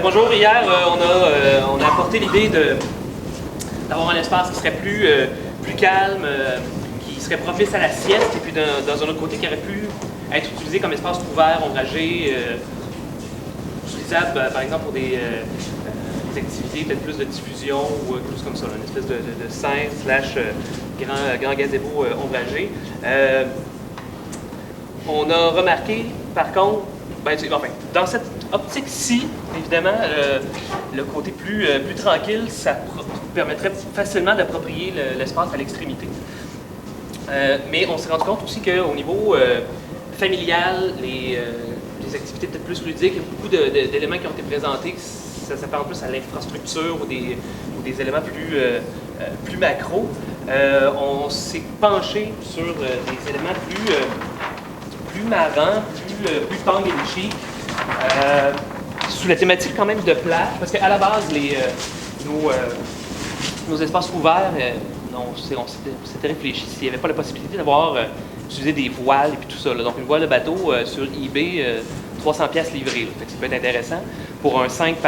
Bonjour, hier on a apporté l'idée d'avoir un espace qui serait plus calme, qui serait propice à la sieste, et puis dans un autre côté qui aurait pu être utilisé comme espace couvert, ombragé, utilisable par exemple pour des activités, peut-être plus de diffusion ou quelque chose comme ça, une espèce de scène / grand gazebo ombragé. On a remarqué par contre, dans cette optique-ci, évidemment, le côté plus tranquille, ça permettrait facilement d'approprier l'espace à l'extrémité. Mais on s'est rendu compte aussi qu'au niveau familial, les activités peut-être plus ludiques, il y a beaucoup d'éléments qui ont été présentés, ça s'apparente plus à l'infrastructure ou des éléments plus macro. On s'est penché sur des éléments plus marrants, plus tang et chic, sous la thématique quand même de plage, parce qu'à la base, nos espaces couverts, on s'était réfléchi s'il n'y avait pas la possibilité d'avoir utilisé des voiles et puis tout ça. Là. Donc une voile de bateau sur eBay, 300$ livré. Fait que ça peut être intéressant pour un 5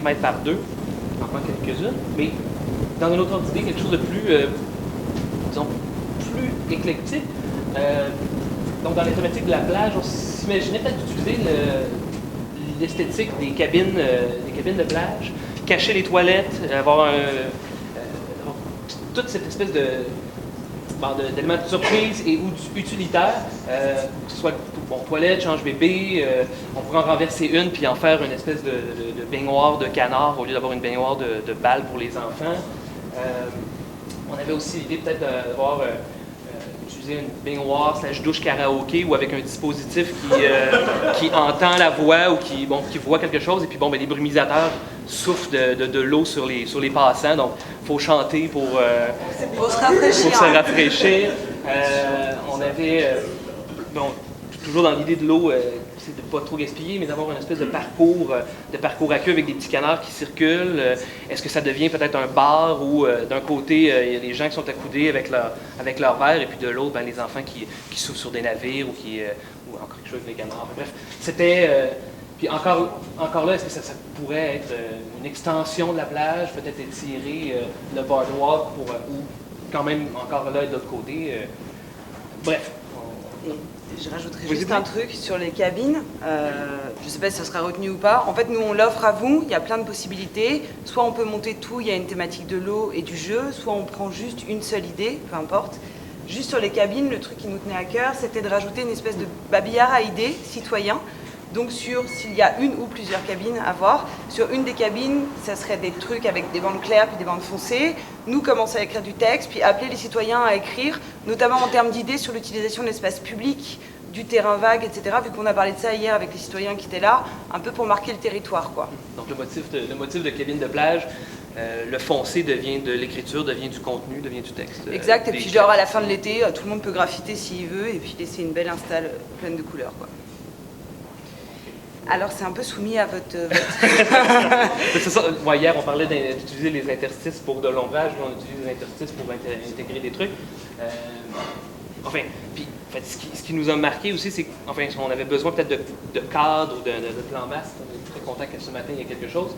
mètres par 2. On en prend quelques-unes, mais dans une autre ordre d'idée, quelque chose de plus, disons, plus éclectique. Donc, dans les thématiques de la plage, on s'imaginait peut-être d'utiliser l'esthétique des cabines de plage, cacher les toilettes, avoir toute cette espèce d'éléments de surprise et ou utilitaire, que ce soit toilette, change bébé, on pourrait en renverser une puis en faire une espèce de baignoire de canard au lieu d'avoir une baignoire de balle pour les enfants. On avait aussi l'idée peut-être d'avoir utiliser une baignoire / douche karaoké ou avec un dispositif qui entend la voix ou qui voit quelque chose et puis les brumisateurs soufflent de l'eau sur les passants, donc il faut chanter pour se rafraîchir. On avait toujours dans l'idée de l'eau, c'est de ne pas trop gaspiller, mais d'avoir une espèce de parcours à queue avec des petits canards qui circulent. Est-ce que ça devient peut-être un bar où d'un côté, il y a des gens qui sont accoudés avec leur verre et puis de l'autre, les enfants qui souffrent sur des navires ou encore quelque chose avec les canards. Bref, c'était... puis encore là, est-ce que ça pourrait être une extension de la plage, peut-être étirer le boardwalk ou quand même encore là de l'autre côté. Bref. Je rajouterais juste un truc sur les cabines. Je ne sais pas si ça sera retenu ou pas. En fait, nous, on l'offre à vous. Il y a plein de possibilités. Soit on peut monter tout, il y a une thématique de l'eau et du jeu. Soit on prend juste une seule idée, peu importe. Juste sur les cabines, le truc qui nous tenait à cœur, c'était de rajouter une espèce de babillard à idées citoyen. Donc s'il y a une ou plusieurs cabines à voir, sur une des cabines, ça serait des trucs avec des bandes claires puis des bandes foncées. Nous, commencer à écrire du texte, puis appeler les citoyens à écrire, notamment en termes d'idées sur l'utilisation de l'espace public, du terrain vague, etc. Vu qu'on a parlé de ça hier avec les citoyens qui étaient là, un peu pour marquer le territoire, quoi. Donc le motif de cabine de plage, le foncé devient de l'écriture, devient du contenu, devient du texte. Exact, et puis genre à la fin de l'été, tout le monde peut graffiter s'il veut, et puis laisser une belle install pleine de couleurs, quoi. Alors, c'est un peu soumis à votre... C'est ça. Hier, on parlait d'utiliser les interstices pour de l'ombrage, on utilise les interstices pour intégrer des trucs. Puis, ce qui nous a marqué aussi, c'est qu'on avait besoin peut-être de cadre ou de plan masse. On est très content que ce matin, il y ait quelque chose.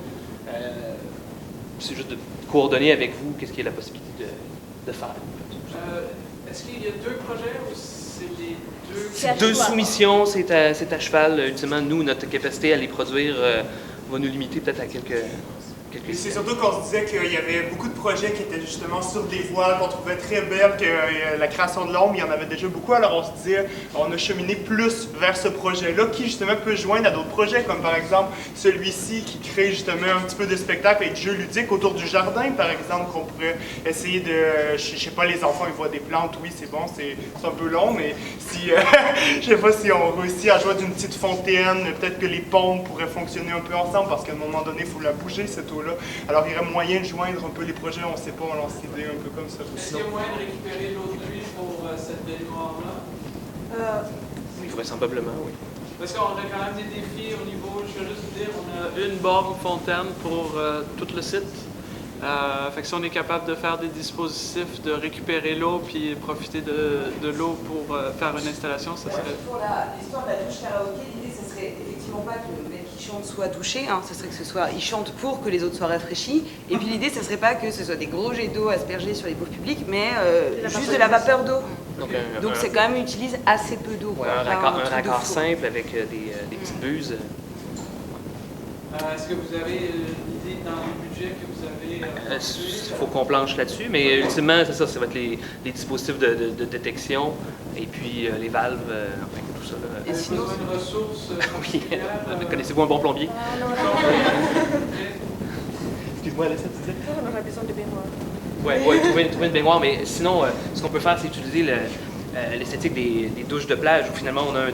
C'est juste de coordonner avec vous qu'est-ce qu'il y a la possibilité de faire. Est-ce qu'il y a deux projets ou c'est les deux? C'est deux soumissions, c'est à cheval. Ultimement, nous, notre capacité à les produire va nous limiter peut-être à quelques C'est surtout qu'on se disait qu'il y avait beaucoup de projets qui étaient justement sur des voiles qu'on trouvait très belles, que la création de l'ombre, il y en avait déjà beaucoup. Alors on se disait, on a cheminé plus vers ce projet-là qui justement peut se joindre à d'autres projets, comme par exemple celui-ci qui crée justement un petit peu de spectacle et de jeux ludiques autour du jardin, par exemple, qu'on pourrait essayer de... Je sais pas, les enfants, ils voient des plantes, oui, c'est bon, c'est un peu long, mais si... je sais pas si on réussit à jouer d'une petite fontaine, peut-être que les pompes pourraient fonctionner un peu ensemble, parce qu'à un moment donné, il faut la bouger, cette eau-là. Alors, il y aurait moyen de joindre un peu les projets, on ne sait pas, on lance l'idée un peu comme ça. Est-ce qu'il y a moyen de récupérer l'eau de pluie pour cette baignoire-là? Oui, vraisemblablement, oui. Parce qu'on a quand même des défis au niveau, je veux juste dire, on a une borne fontaine pour tout le site. Fait que si on est capable de faire des dispositifs, de récupérer l'eau puis profiter de l'eau pour faire une installation, ça serait... Pour l'histoire de la douche karaoké, l'idée, ce serait effectivement pas que le mec qui qui chante soit douché, hein, ça serait que ils chantent pour que les autres soient rafraîchis. Et puis l'idée, ça serait pas que ce soit des gros jets d'eau aspergés sur les pauvres publics, mais juste de la vapeur d'eau. Donc c'est quand même, utilise assez peu d'eau. Ouais, un raccord simple avec des petites buses. Est-ce que vous avez une idée dans le budget que vous avez? Il faut qu'on planche là-dessus, mais ultimement, c'est ça, ça va être les dispositifs de détection et puis les valves, enfin tout ça. Là. Et sinon, une ressource oui. Connaissez-vous un bon plombier? Excuse-moi, Alessa, tu disais? On aurait besoin de baignoire. Oui, trouver une baignoire, mais sinon, ce qu'on peut faire, c'est utiliser l'esthétique des douches de plage, où finalement, on a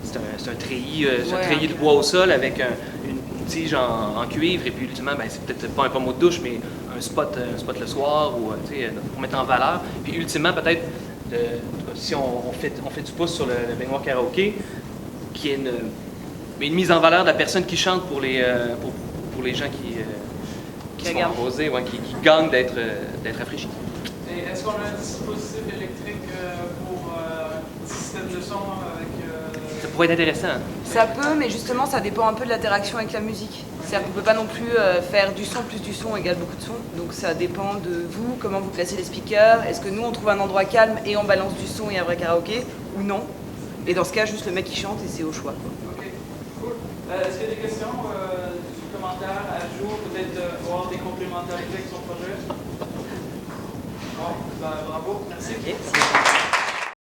c'est un treillis de bois au sol avec une tige en cuivre, et puis ultimement, ben, c'est peut-être pas un pommeau de douche, mais un spot le soir, ou pour mettre en valeur. Puis ultimement, peut-être, si on fait du pouce sur le baignoire karaoké, qui est une mise en valeur de la personne qui chante pour les gens qui sont arrosés, qui gagnent d'être rafraîchis. Et est-ce qu'on a un dispositif électrique pour un système de son avec... Ça pourrait être intéressant. Ça peut, mais justement, ça dépend un peu de l'interaction avec la musique. C'est-à-dire qu'on ne peut pas non plus faire du son plus du son égale beaucoup de son. Donc ça dépend de vous, comment vous placez les speakers. Est-ce que nous, on trouve un endroit calme et on balance du son et un vrai karaoké, ou non? Et dans ce cas, juste le mec qui chante et c'est au choix. Ok, cool. Est-ce qu'il y a des questions, des commentaires à jour, peut-être voir des complémentarités avec son projet? Bon, ben, bravo, merci. Okay.